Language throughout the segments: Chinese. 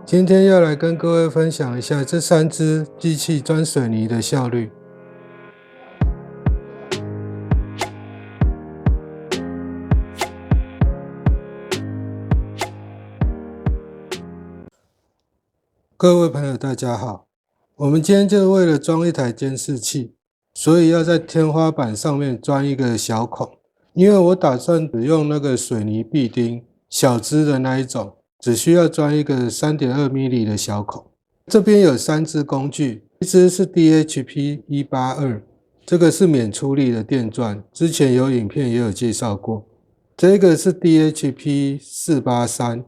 今天要来跟各位分享一下这3支机器钻水泥的效率。各位朋友大家好，我们今天就为了装一台监视器，所以要在天花板上面钻一个小孔，因为我打算使用那个水泥壁钉，小支的那一种，只需要钻一个 3.2 mm 的小孔。这边有3支工具，一支是 DHP182， 这个是免出力的电钻，之前有影片也有介绍过。这个是 DHP483，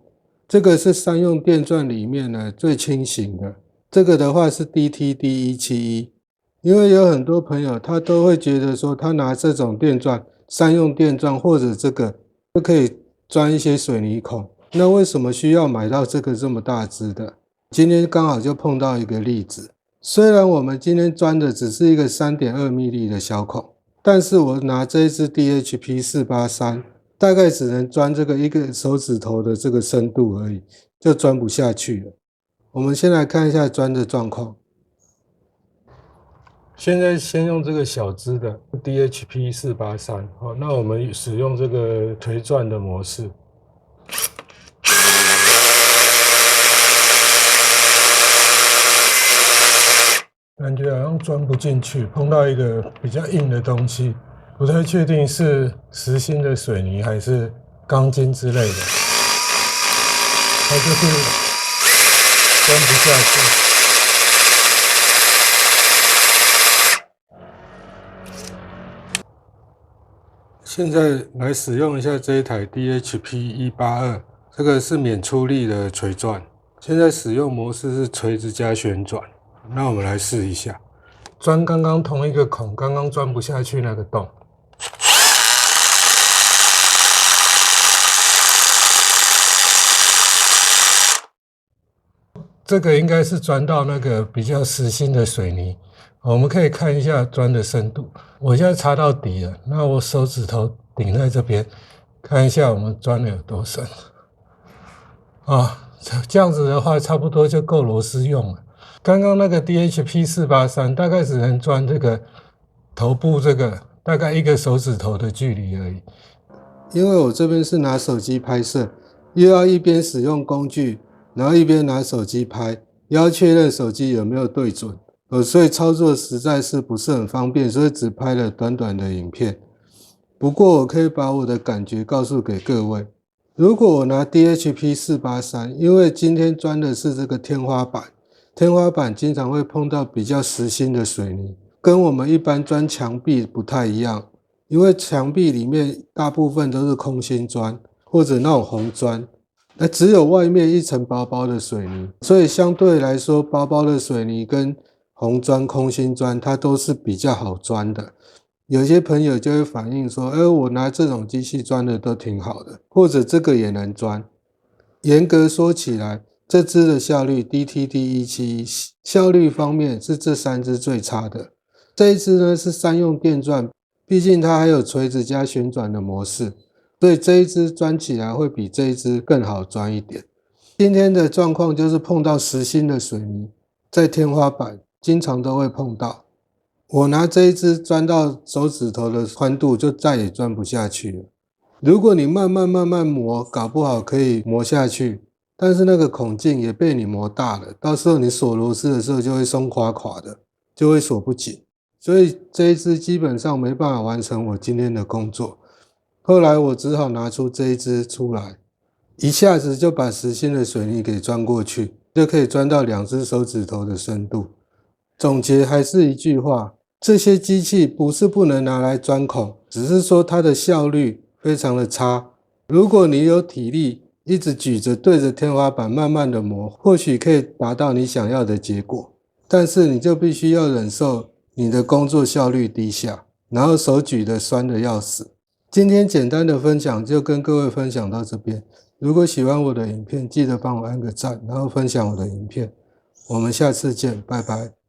这个是3用电钻里面呢最轻型的。这个的话是 DTD171， 因为有很多朋友他都会觉得说，他拿这种电钻，3用电钻或者这个就可以钻一些水泥孔，那为什么需要买到这个这么大支的？今天刚好就碰到一个例子，虽然我们今天钻的只是一个 3.2 mm 的小孔，但是我拿这一支 DHP483， 大概只能钻这个一个手指头的这个深度而已，就钻不下去了。我们先来看一下钻的状况。现在先用这个小支的 DHP483， 那我们使用这个推钻的模式。感觉好像钻不进去，碰到一个比较硬的东西，不太确定是实心的水泥还是钢筋之类的，它就是钻不下去。现在来使用一下这一台 DHP182， 这个是免出力的锤钻，现在使用模式是锤子加旋转。那我们来试一下，钻刚刚同一个孔，刚刚钻不下去那个洞。这个应该是钻到那个比较实心的水泥。我们可以看一下钻的深度，我现在插到底了，那我手指头顶在这边，看一下我们钻的有多深。这样子的话差不多就够螺丝用了。刚刚那个 DHP483 大概只能钻这个头部这个大概1个手指头的距离而已。因为我这边是拿手机拍摄，又要一边使用工具，然后一边拿手机拍，要确认手机有没有对准，所以操作实在是不是很方便，所以只拍了短短的影片。不过我可以把我的感觉告诉给各位。如果我拿 DHP483， 因为今天钻的是这个天花板，天花板经常会碰到比较实心的水泥，跟我们一般钻墙壁不太一样，因为墙壁里面大部分都是空心砖或者那种红砖，那只有外面一层薄薄的水泥，所以相对来说薄薄的水泥跟红砖、空心砖它都是比较好钻的。有些朋友就会反映说，我拿这种机器钻的都挺好的，或者这个也能钻。严格说起来，这支的效率 DTD171 效率方面是这3支最差的。这一支呢是3用电钻，毕竟它还有锤子加旋转的模式，所以这一支钻起来会比这一支更好钻一点。今天的状况就是碰到实心的水泥，在天花板经常都会碰到。我拿这一支钻到手指头的宽度，就再也钻不下去了。如果你慢慢磨，搞不好可以磨下去，但是那个孔径也被你磨大了，到时候你锁螺丝的时候就会松垮垮的，就会锁不紧。所以这一支基本上没办法完成我今天的工作。后来我只好拿出这一支出来，一下子就把实心的水泥给钻过去，就可以钻到2只手指头的深度。总结还是一句话，这些机器不是不能拿来钻孔，只是说它的效率非常的差。如果你有体力，一直举着对着天花板慢慢的磨，或许可以达到你想要的结果，但是你就必须要忍受你的工作效率低下，然后手举的酸的要死。今天简单的分享就跟各位分享到这边。如果喜欢我的影片，记得帮我按个赞，然后分享我的影片。我们下次见，拜拜。